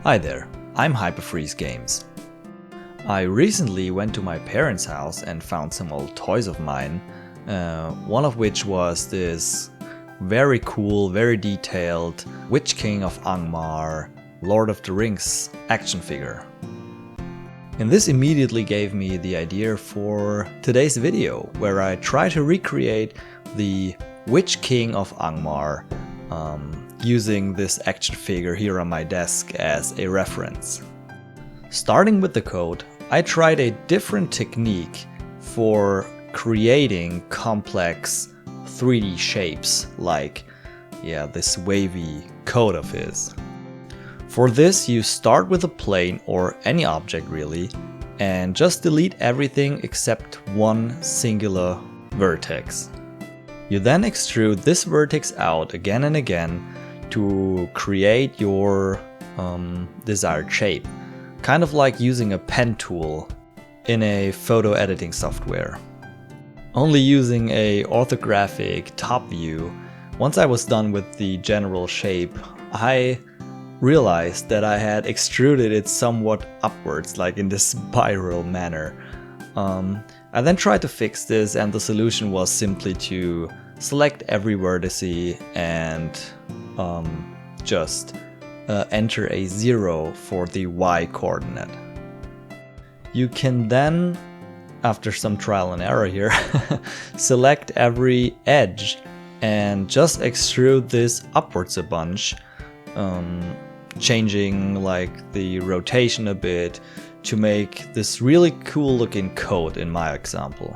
Hi there, I'm Hyperfreeze Games. I recently went to my parents' house and found some old toys of mine, one of which was this very cool, very detailed Witch King of Angmar, Lord of the Rings action figure. And this immediately gave me the idea for today's video, where I try to recreate the Witch King of Angmar using this action figure here on my desk as a reference. Starting with the code, I tried a different technique for creating complex 3D shapes like this wavy coat of his. For this, you start with a plane or any object really, and just delete everything except one singular vertex. You then extrude this vertex out again and again to create your desired shape, kind of like using a pen tool in a photo editing software. Only using a orthographic top view, once I was done with the general shape, I realized that I had extruded it somewhat upwards, like in this spiral manner. I then tried to fix this, and the solution was simply to select every vertex and just enter a 0 for the Y coordinate. You can then, after some trial and error here, select every edge and just extrude this upwards a bunch, changing like the rotation a bit to make this really cool looking coat in my example.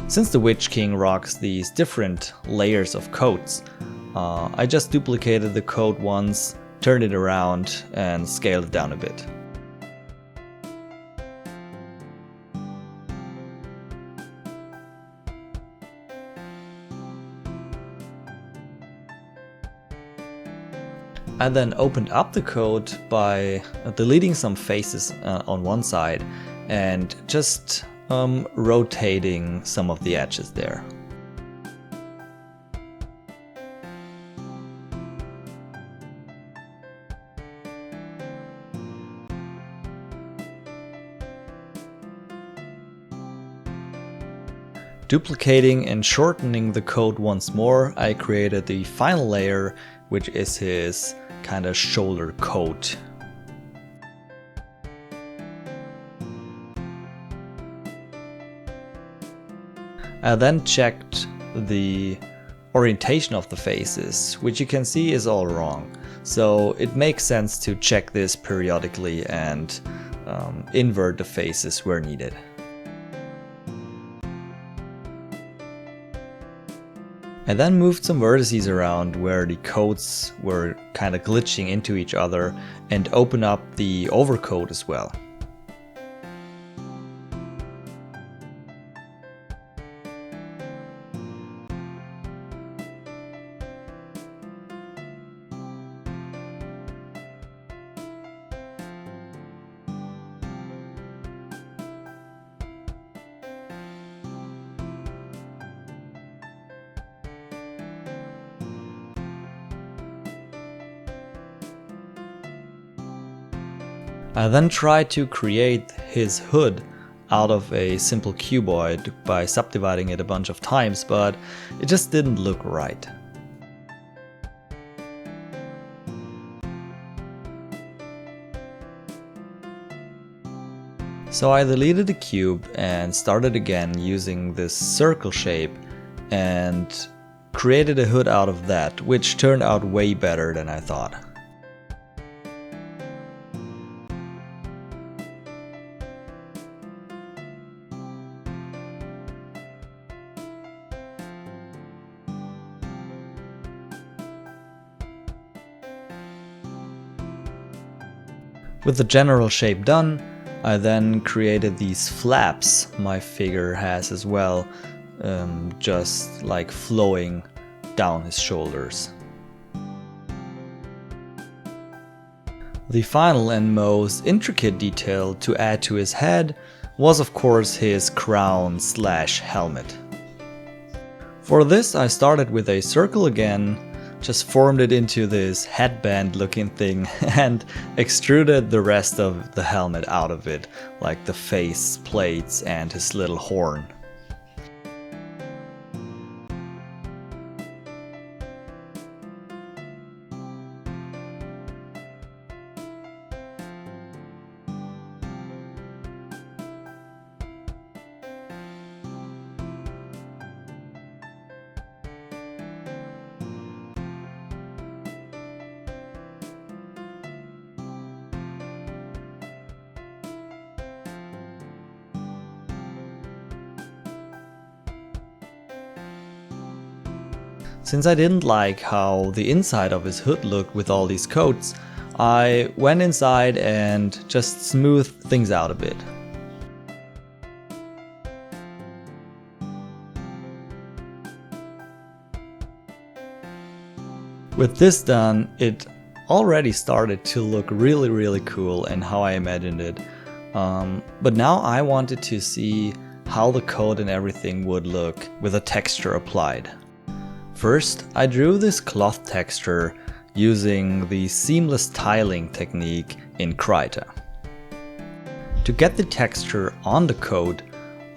Since the Witch King rocks these different layers of coats, I just duplicated the coat once, turned it around and scaled it down a bit. I then opened up the coat by deleting some faces on one side and just rotating some of the edges there. Duplicating and shortening the coat once more, I created the final layer, which is his kind of shoulder coat. I then checked the orientation of the faces, which you can see is all wrong. So it makes sense to check this periodically and invert the faces where needed. I then moved some vertices around where the coats were kind of glitching into each other and opened up the overcoat as well. I then tried to create his hood out of a simple cuboid by subdividing it a bunch of times, but it just didn't look right. So I deleted the cube and started again using this circle shape and created a hood out of that, which turned out way better than I thought. With the general shape done, I then created these flaps my figure has as well, just like flowing down his shoulders. The final and most intricate detail to add to his head was of course his crown/helmet. For this I started with a circle again, just formed it into this headband looking thing and extruded the rest of the helmet out of it, like the face plates and his little horn. Since I didn't like how the inside of his hood looked with all these coats, I went inside and just smoothed things out a bit. With this done, it already started to look really cool and how I imagined it. But now I wanted to see how the coat and everything would look with a texture applied. First, I drew this cloth texture using the seamless tiling technique in Krita. To get the texture on the coat,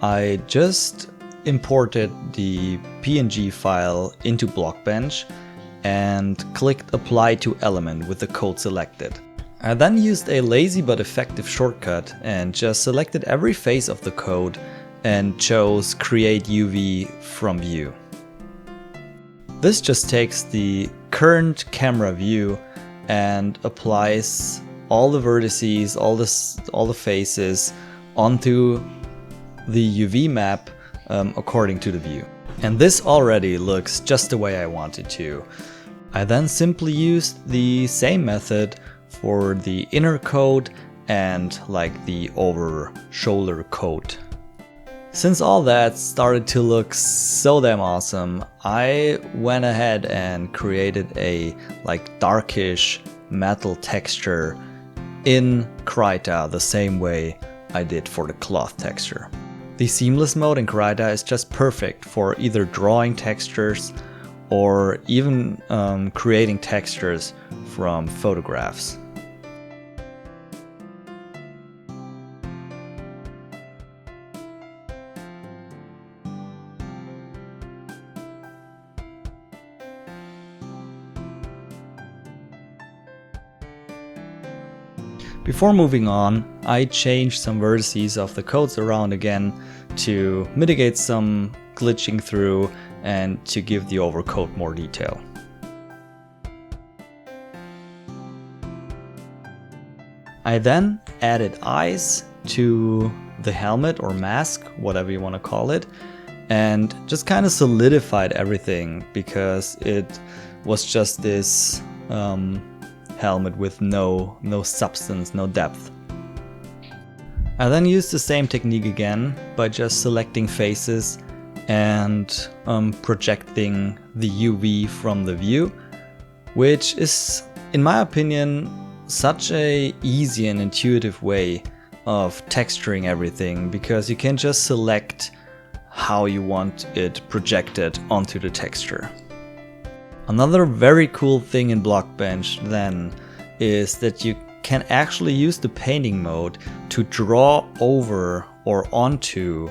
I just imported the PNG file into Blockbench and clicked Apply to Element with the coat selected. I then used a lazy but effective shortcut and just selected every face of the coat and chose Create UV from View. This just takes the current camera view and applies all the vertices, all the faces onto the UV map according to the view. And this already looks just the way I wanted to. I then simply used the same method for the inner coat and like the over shoulder coat. Since all that started to look so damn awesome, I went ahead and created a like darkish metal texture in Krita the same way I did for the cloth texture. The seamless mode in Krita is just perfect for either drawing textures or even creating textures from photographs. Before moving on, I changed some vertices of the coats around again to mitigate some glitching through and to give the overcoat more detail. I then added eyes to the helmet or mask, whatever you want to call it, and just kind of solidified everything because it was just this helmet with no substance, no depth. I then used the same technique again by just selecting faces and projecting the UV from the view, which is, in my opinion, such a easy and intuitive way of texturing everything, because you can just select how you want it projected onto the texture. Another very cool thing in Blockbench then is that you can actually use the painting mode to draw over or onto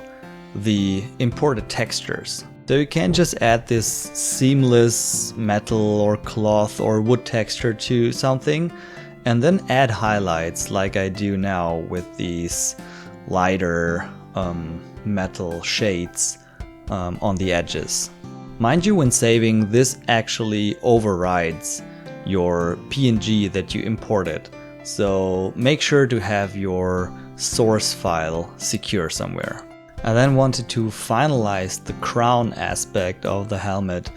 the imported textures. So you can just add this seamless metal or cloth or wood texture to something and then add highlights like I do now with these lighter metal shades on the edges. Mind you, when saving, this actually overrides your PNG that you imported, so make sure to have your source file secure somewhere. I then wanted to finalize the crown aspect of the helmet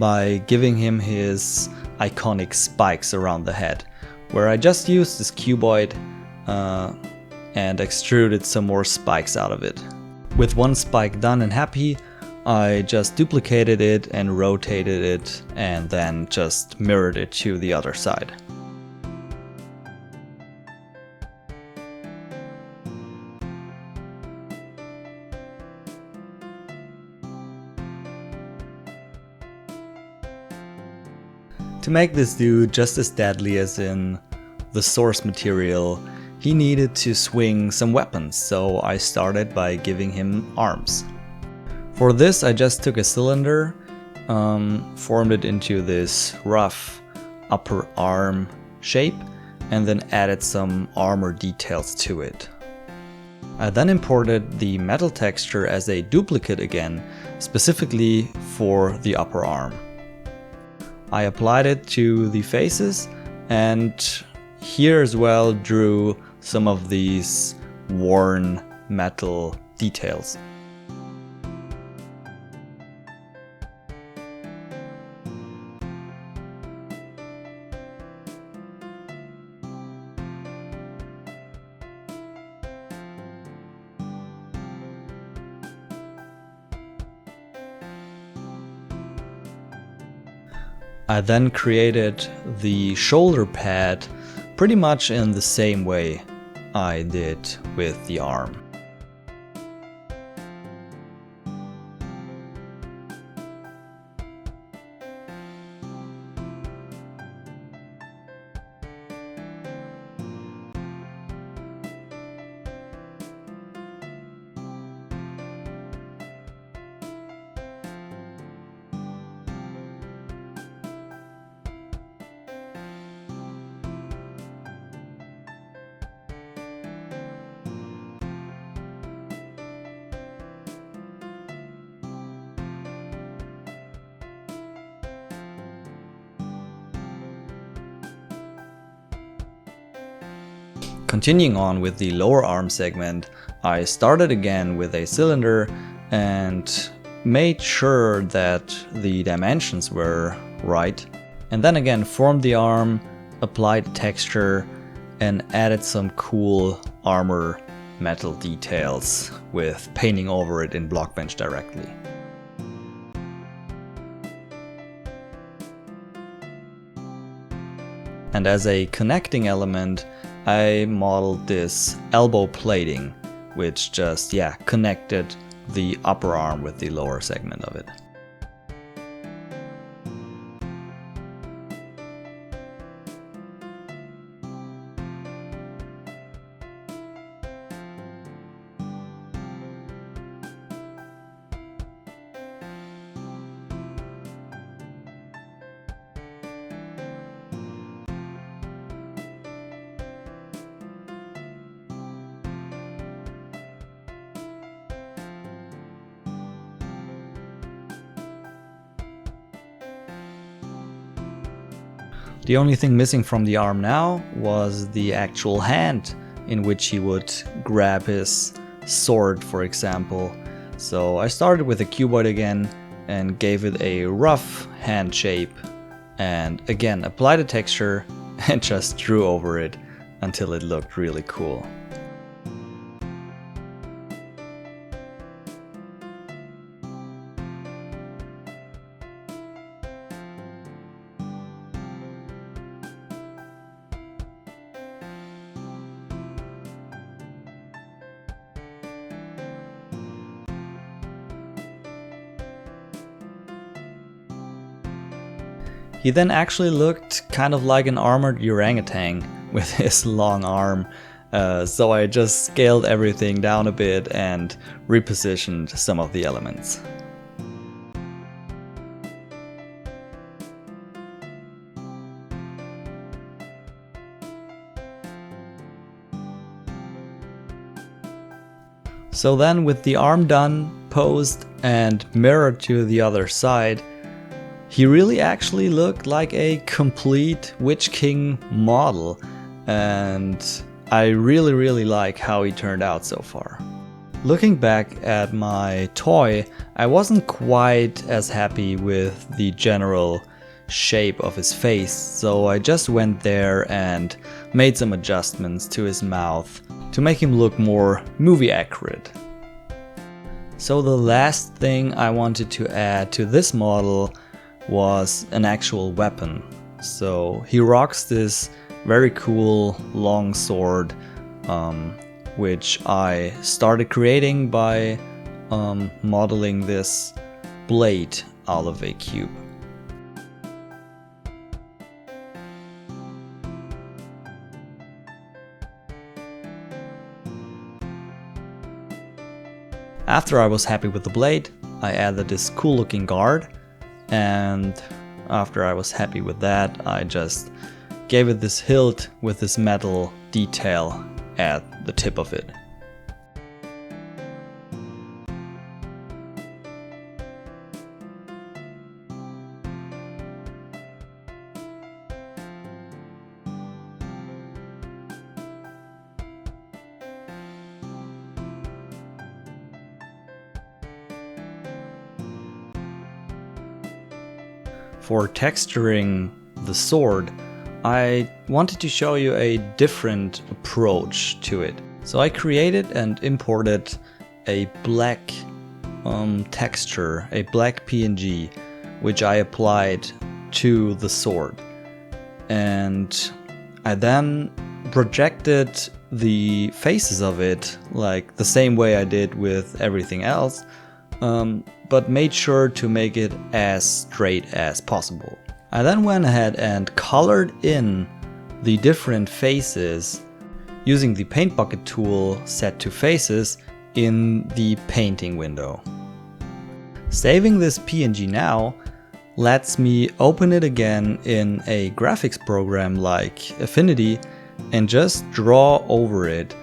by giving him his iconic spikes around the head, where I just used this cuboid and extruded some more spikes out of it. With one spike done and happy, I just duplicated it and rotated it and then just mirrored it to the other side. To make this dude just as deadly as in the source material, he needed to swing some weapons, so I started by giving him arms. For this I just took a cylinder, formed it into this rough upper arm shape, and then added some armor details to it. I then imported the metal texture as a duplicate again, specifically for the upper arm. I applied it to the faces, and here as well drew some of these worn metal details. I then created the shoulder pad pretty much in the same way I did with the arm. Continuing on with the lower arm segment, I started again with a cylinder and made sure that the dimensions were right, and then again formed the arm, applied texture, and added some cool armor metal details with painting over it in Blockbench directly. And as a connecting element, I modeled this elbow plating, which just, connected the upper arm with the lower segment of it. The only thing missing from the arm now was the actual hand in which he would grab his sword, for example. So I started with a cuboid again and gave it a rough hand shape, and again applied a texture and just drew over it until it looked really cool. He then actually looked kind of like an armored orangutan with his long arm, so I just scaled everything down a bit and repositioned some of the elements. So then, with the arm done, posed, and mirrored to the other side, he really actually looked like a complete Witch King model, and I really like how he turned out so far. Looking back at my toy, I wasn't quite as happy with the general shape of his face, so I just went there and made some adjustments to his mouth to make him look more movie accurate. So the last thing I wanted to add to this model was an actual weapon. So he rocks this very cool long sword, which I started creating by modeling this blade out of a cube. After I was happy with the blade, I added this cool looking guard, and after I was happy with that, I just gave it this hilt with this metal detail at the tip of it. For texturing the sword, I wanted to show you a different approach to it. So I created and imported a black texture, a black PNG, which I applied to the sword. And I then projected the faces of it like the same way I did with everything else, but made sure to make it as straight as possible. I then went ahead and colored in the different faces using the paint bucket tool set to faces in the painting window. Saving this PNG now lets me open it again in a graphics program like Affinity and just draw over it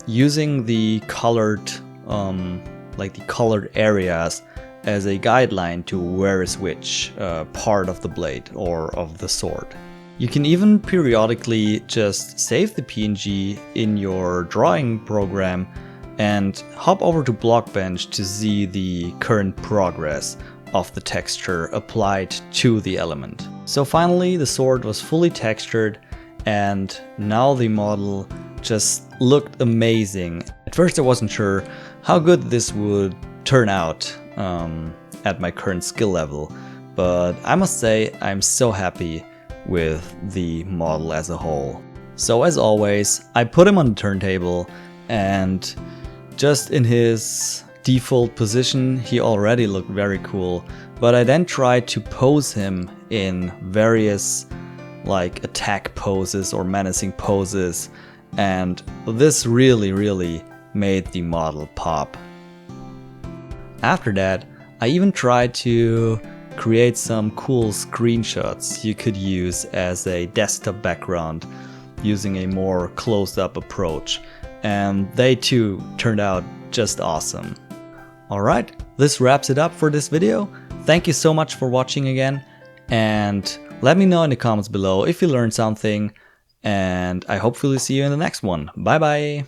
using the colored areas as a guideline to where is which part of the blade or of the sword. You can even periodically just save the PNG in your drawing program and hop over to Blockbench to see the current progress of the texture applied to the element. So finally the sword was fully textured, and now the model just looked amazing. At first I wasn't sure how good this would turn out at my current skill level, but I must say I'm so happy with the model as a whole. So as always, I put him on the turntable, and just in his default position he already looked very cool, but I then tried to pose him in various like attack poses or menacing poses, and this really made the model pop. After that, I even tried to create some cool screenshots you could use as a desktop background using a more closed-up approach, and they too turned out just awesome. Alright, this wraps it up for this video. Thank you so much for watching again, and let me know in the comments below if you learned something, and I hopefully see you in the next one. Bye bye!